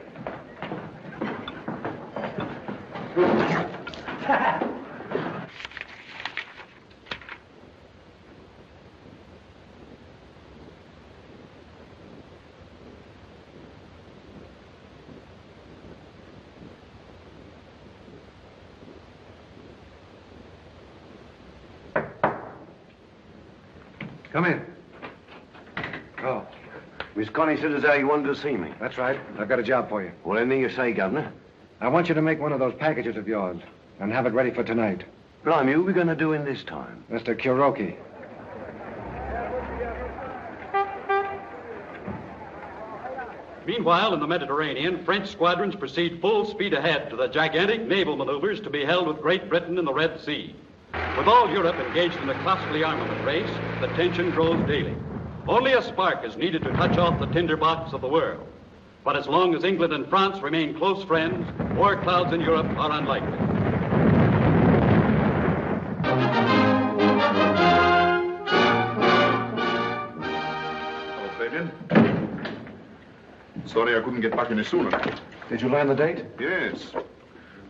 Come in. Oh. Miss Connie said as how you wanted to see me. That's right. I've got a job for you. Well, anything you say, Governor. I want you to make one of those packages of yours and have it ready for tonight. Blimey, who are we going to do in this time? Mr. Kuroki. Meanwhile, in the Mediterranean, French squadrons proceed full speed ahead to the gigantic naval maneuvers to be held with Great Britain in the Red Sea. With all Europe engaged in a costly armament race, the tension grows daily. Only a spark is needed to touch off the tinderbox of the world. But as long as England and France remain close friends, war clouds in Europe are unlikely. Hello, Fabian. Sorry I couldn't get back any sooner. Did you learn the date? Yes.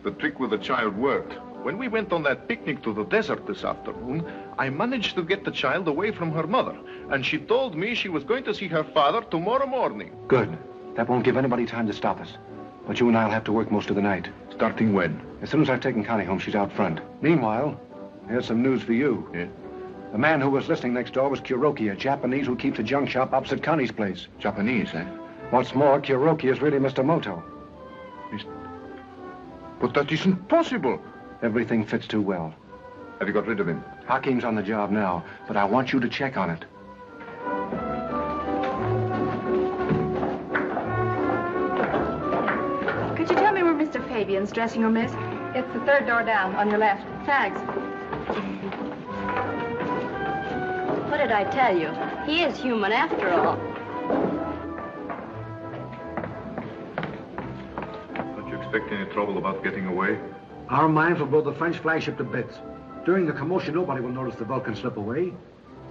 The trick with the child worked. When we went on that picnic to the desert this afternoon, I managed to get the child away from her mother, and she told me she was going to see her father tomorrow morning. Good. That won't give anybody time to stop us. But you and I'll have to work most of the night. Starting when? As soon as I've taken Connie home, she's out front. Meanwhile, here's some news for you. Yeah? The man who was listening next door was Kuroki, a Japanese who keeps a junk shop opposite Connie's place. Japanese, eh? What's more, Kuroki is really Mr. Moto. But that isn't possible. Everything fits too well. Have you got rid of him? Hakim's on the job now, but I want you to check on it. Could you tell me where Mr. Fabian's dressing room is? It's the third door down, on your left. Thanks. What did I tell you? He is human after all. Don't you expect any trouble about getting away? Our mines will blow the French flagship to bits. During the commotion, nobody will notice the Vulcan slip away.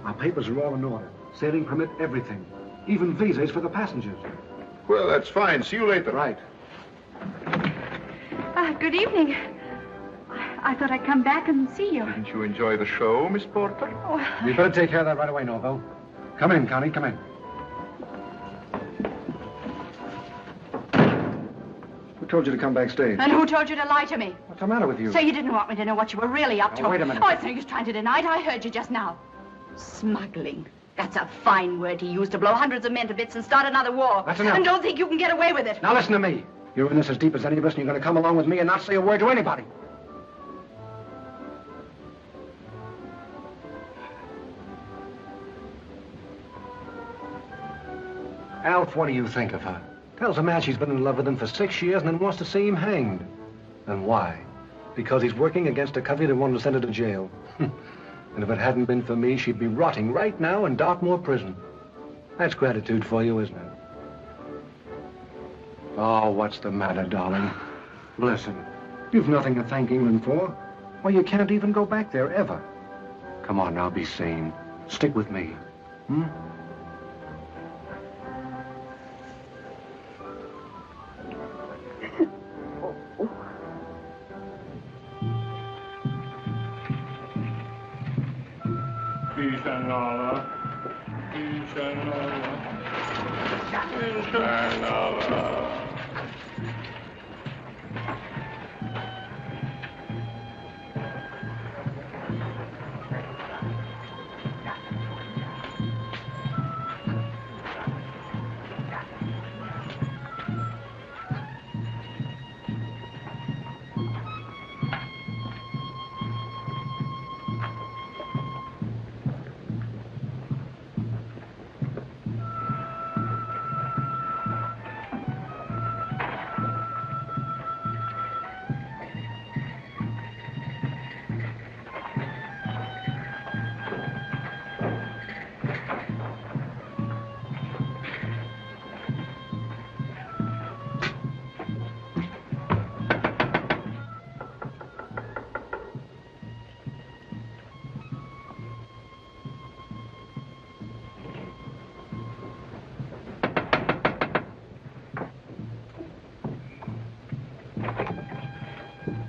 Our papers are all in order. Sailing permit, everything. Even visas for the passengers. Well, that's fine. See you later. Right. Good evening. I thought I'd come back and see you. Didn't you enjoy the show, Miss Porter? Oh, You better take care of that right away, Norville. Come in, Connie, come in. Who told you to come backstage? and who told you to lie to me? What's the matter with you? So you didn't want me to know what you were really up to? Now, wait a minute. Oh, it's no use trying to deny it. I heard you just now. Smuggling. That's a fine word he used to blow hundreds of men to bits and start another war. That's enough. And don't think you can get away with it. Now listen to me. You're in this as deep as any of us, and you're going to come along with me and not say a word to anybody. Alf, what do you think of her? Tells a man she's been in love with him for 6 years and then wants to see him hanged. And why? Because he's working against a covey that wanted to send her to jail. And if it hadn't been for me, she'd be rotting right now in Dartmoor prison. That's gratitude for you, isn't it? Oh, what's the matter, darling? Listen, you've nothing to thank England for. Why, you can't even go back there, ever. Come on now, be sane. Stick with me. Hmm?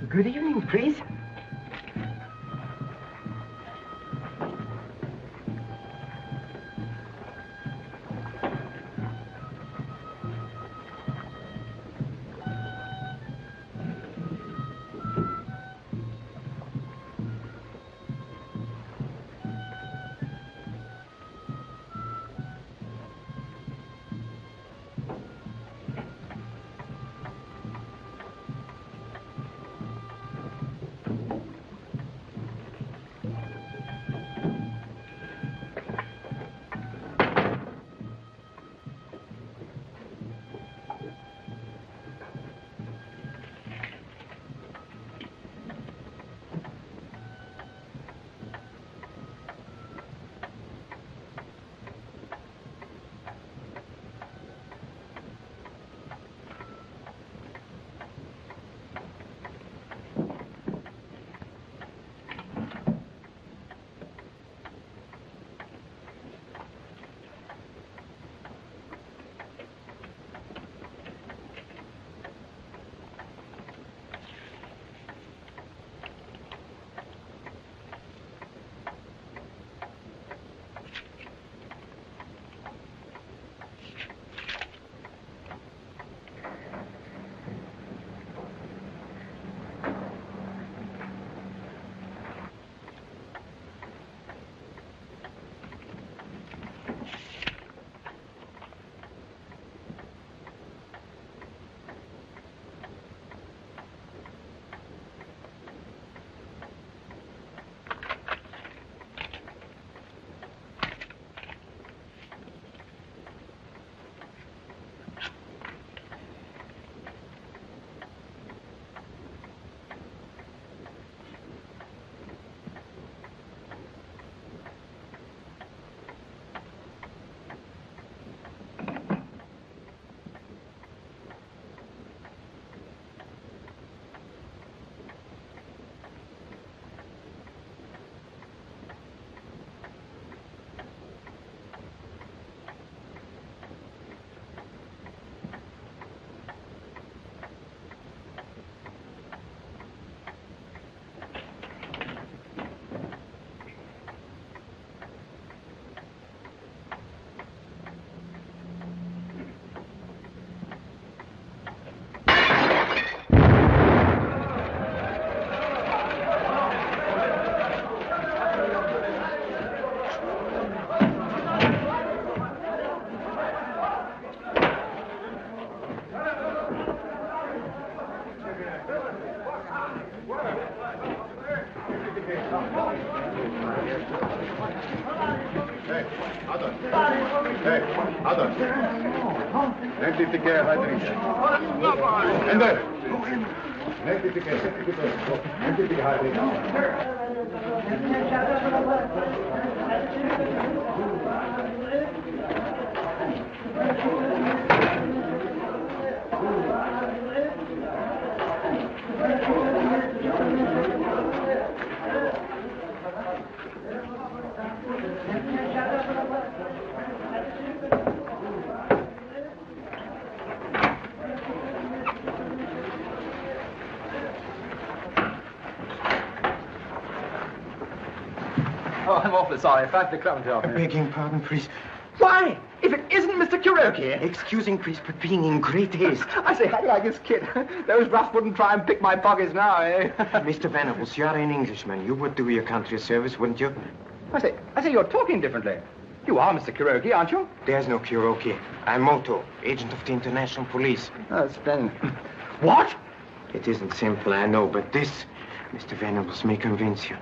Good evening, please. Hey, others. Hey, others. Nehmt die Kehr weiter hinter. Ende. Nehmt die Kehr, nehmt die Kehr hinter. Oh, I'm awfully sorry. Thank the crumb job. Begging pardon, priest. Why? If it isn't Mr. Kuroki. Excusing, priest, but being in great haste. I say, how do you like this kid? Those roughs wouldn't try and pick my pockets now, eh? Mr. Venables, you're an Englishman. You would do your country a service, wouldn't you? I say, you're talking differently. You are Mr. Kuroki, aren't you? There's no Kuroki. I'm Moto, agent of the International Police. Oh, splendid. What? It isn't simple, I know, but this, Mr. Venables, may convince you.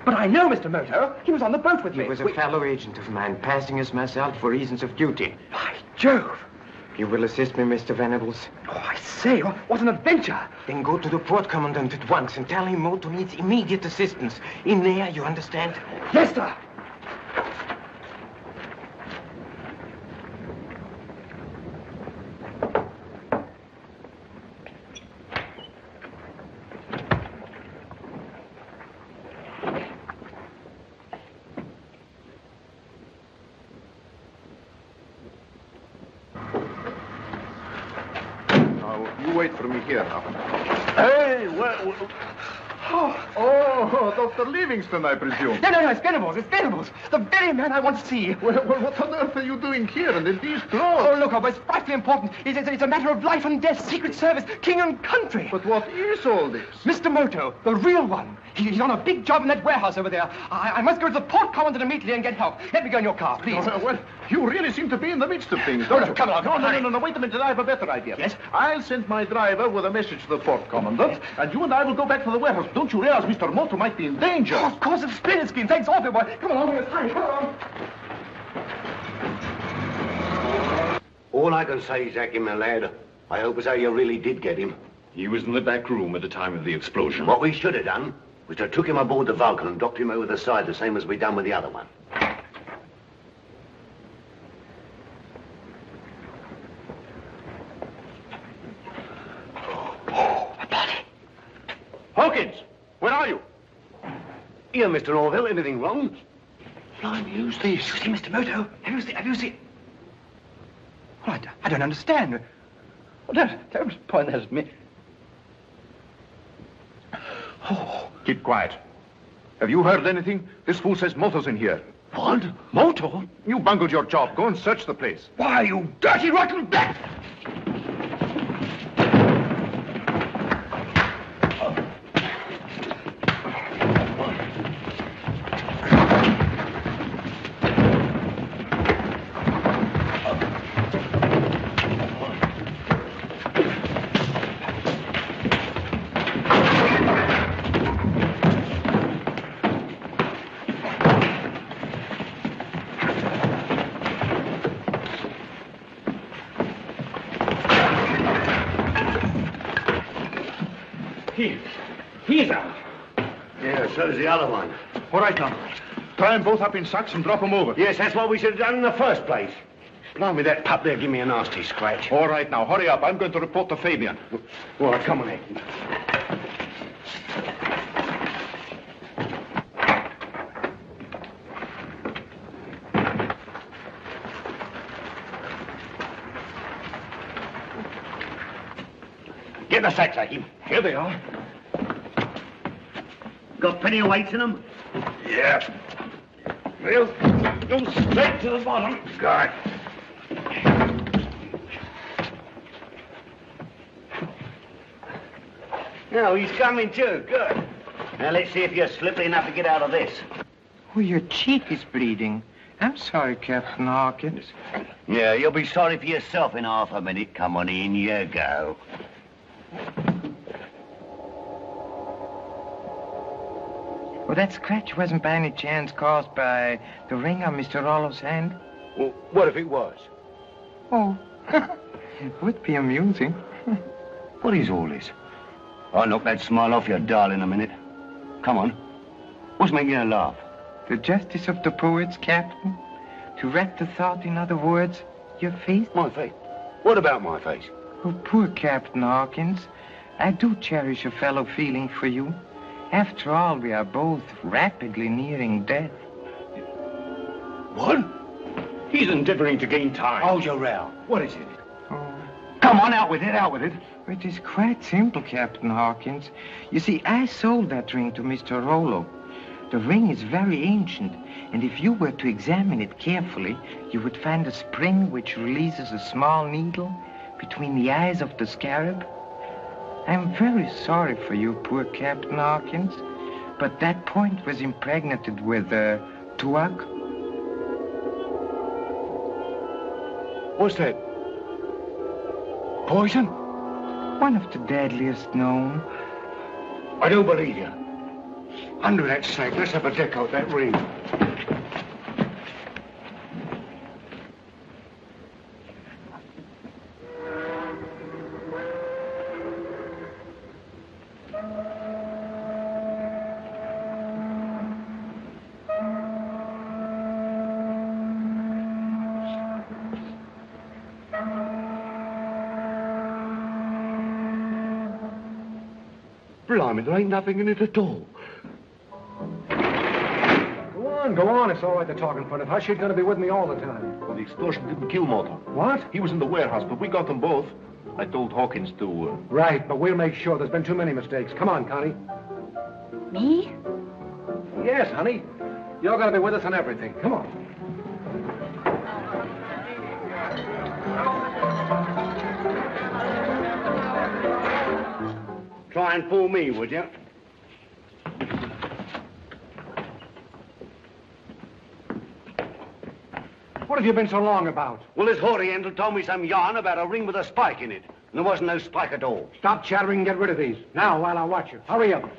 But I know Mr. Moto. He was on the boat with me. He was a fellow agent of mine, passing as myself for reasons of duty. By Jove! You will assist me, Mr. Venables? Oh, I say, what an adventure! Then go to the port commandant at once and tell him Moto needs immediate assistance. In there, you understand? Yes, sir! Wait for me here now. Hey, well... Oh, Dr. Livingston, I presume. No, it's Venables. It's Venables. The very man I want to see. Well, what on earth are you doing here and in these clothes? Oh, look, it's frightfully important. It's a matter of life and death, Secret Service, king and country. But what is all this? Mr. Moto, the real one. He's on a big job in that warehouse over there. I must go to the port commandant immediately and get help. Let me go in your car, please. Well, you really seem to be in the midst of things, don't you? Come on. No, wait a minute. I have a better idea. Yes? I'll send my driver with a message to the port commandant, and you and I will go back to the warehouse. Don't you realize Mr. Moto might be in danger? Oh, of course, it's a splendid scheme. Thanks awfully, boy. Come on, hurry, come on. All I can say, Jackie, my lad, I hope as how you really did get him. He was in the back room at the time of the explosion. What we should have done was to took him aboard the Vulcan and dropped him over the side, the same as we done with the other one. Hawkins, where are you? Here, Mr. Orville. Anything wrong? Blimey, who's this? You see, Mr. Moto? Have you seen... Well, I don't understand. Well, don't point that at me. Oh. Keep quiet. Have you heard anything? This fool says Moto's in here. What? Moto? You bungled your job. Go and search the place. Why, you dirty, rotten bat! He's out. Yeah, so's the other one. All right, now. Tie them both up in sacks and drop them over. Yes, that's what we should have done in the first place. Blimey, that pup there give me a nasty scratch. All right, now, hurry up. I'm going to report to Fabian. All right, come on in. Get the sacks, Aki. Here they are. Got plenty of weights in them? Yeah. Well, go straight to the bottom. Good. Now, he's coming too. Good. Now, let's see if you're slippery enough to get out of this. Oh, your cheek is bleeding. I'm sorry, Captain Hawkins. Yeah, you'll be sorry for yourself in half a minute. Come on in, you go. Well, that scratch wasn't by any chance caused by the ring on Mr. Rollo's hand? Well, what if it was? Oh, it would be amusing. What is all this? I'll knock that smile off your doll in a minute. Come on. What's making you laugh? The justice of the poets, Captain. To wrap the thought in other words, your face. My face? What about my face? Oh, poor Captain Hawkins. I do cherish a fellow feeling for you. After all, we are both rapidly nearing death. What? He's endeavoring to gain time. Hold your row. What is it? Oh. Come on, out with it, out with it. It is quite simple, Captain Hawkins. You see, I sold that ring to Mr. Rollo. The ring is very ancient, and if you were to examine it carefully, you would find a spring which releases a small needle between the eyes of the scarab. I'm very sorry for you, poor Captain Hawkins, but that point was impregnated with, tuak. What's that? Poison? One of the deadliest known. I don't believe you. Under that sack, let's have a deck out that ring. Blimey, there ain't nothing in it at all. Go on. It's all right to talk in front of her. She's going to be with me all the time. Well, the explosion didn't kill Moto. What? He was in the warehouse, but we got them both. I told Hawkins to... Right, but we'll make sure. There's been too many mistakes. Come on, Connie. Me? Yes, honey. You're going to be with us on everything. Come on. Try and fool me, would you? What have you been so long about? Well, this Oriental told me some yarn about a ring with a spike in it. And there wasn't no spike at all. Stop chattering and get rid of these. Now, while I watch you. Hurry up.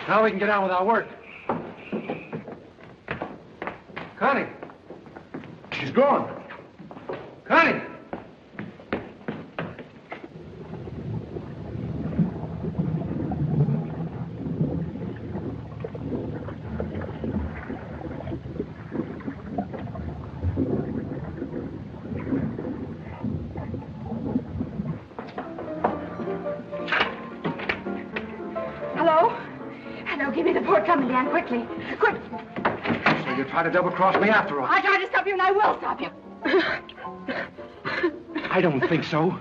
Now we can get on with our work. Connie. She's gone. Connie. Give me the port coming down quickly. Quick. So you try to double-cross me after all? I tried to stop you and I will stop you. I don't think so.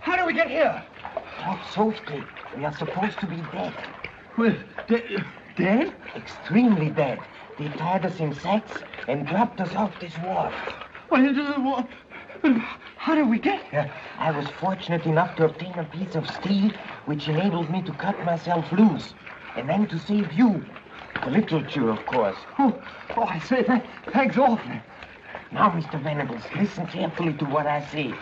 How do we get here? Not softly. We are supposed to be dead. Well, dead? Extremely dead. They tied us in sacks and dropped us off this wharf. Well, how did we get here? I was fortunate enough to obtain a piece of steel which enabled me to cut myself loose. And then to save you. The literature, of course. Oh, I say, thanks awfully. Now, Mr. Venables, listen carefully to what I say.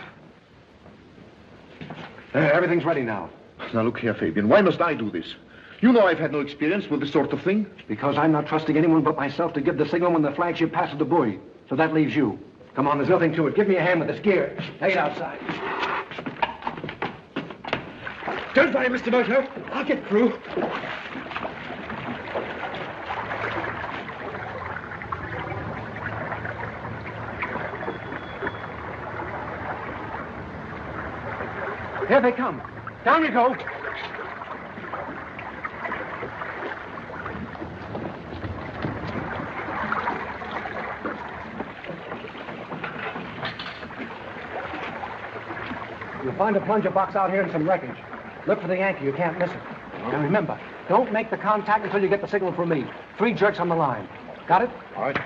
Everything's ready now. Now, look here, Fabian. Why must I do this? You know I've had no experience with this sort of thing. Because I'm not trusting anyone but myself to give the signal when the flagship passes the buoy. So that leaves you. Come on, there's nothing to it. Give me a hand with this gear. Take it outside. Don't worry, Mr. Moto. I'll get through. Here they come. Down we go. You'll find a plunger box out here and some wreckage. Look for the Yankee. You can't miss it. And remember, don't make the contact until you get the signal from me. 3 jerks on the line. Got it? All right.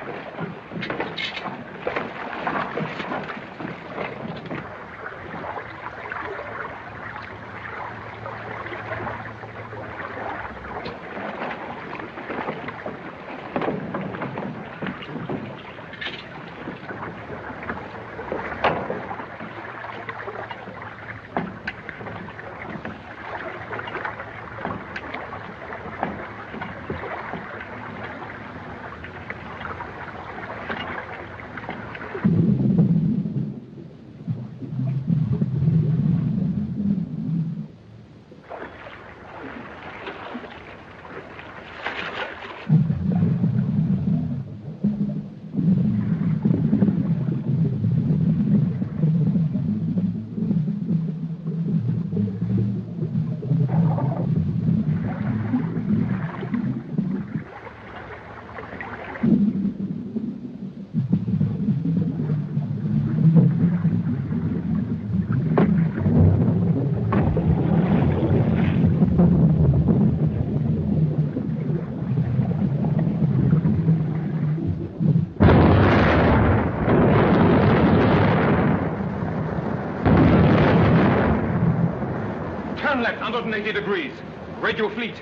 Turn left, 180 degrees. Radio fleet.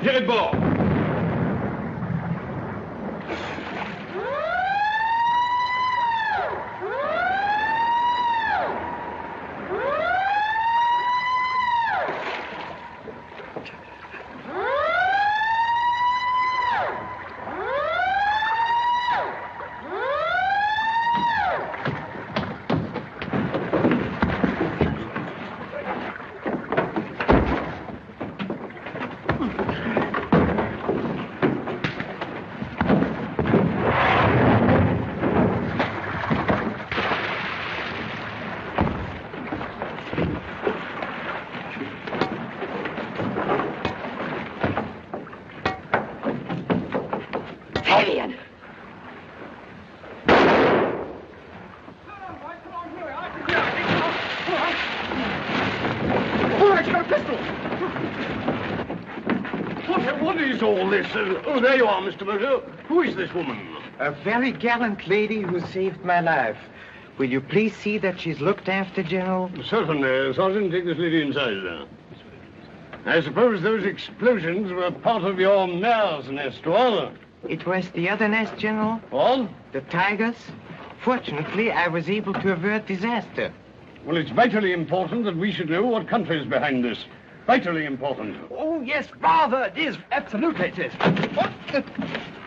Here it blow. What is all this? Oh, there you are, Mr. Moto. Who is this woman? A very gallant lady who saved my life. Will you please see that she's looked after, General? Certainly. Sergeant, take this lady inside there. I suppose those explosions were part of your mare's nest, was it? Was the other nest, General. What? The tigers. Fortunately, I was able to avert disaster. Well, it's vitally important that we should know what country is behind this. Vitally important. Oh, yes, rather. It is. Absolutely it is.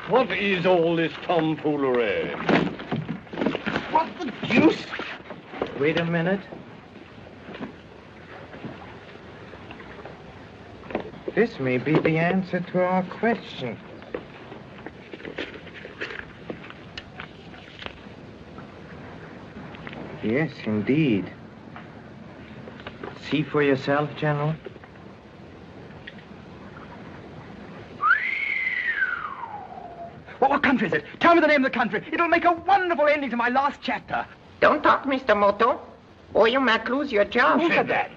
What is all this tomfoolery? What the deuce? Wait a minute. This may be the answer to our question. Yes, indeed. See for yourself, General. What country is it? Tell me the name of the country. It'll make a wonderful ending to my last chapter. Don't talk, Mr. Moto, or you might lose your job. Who said that?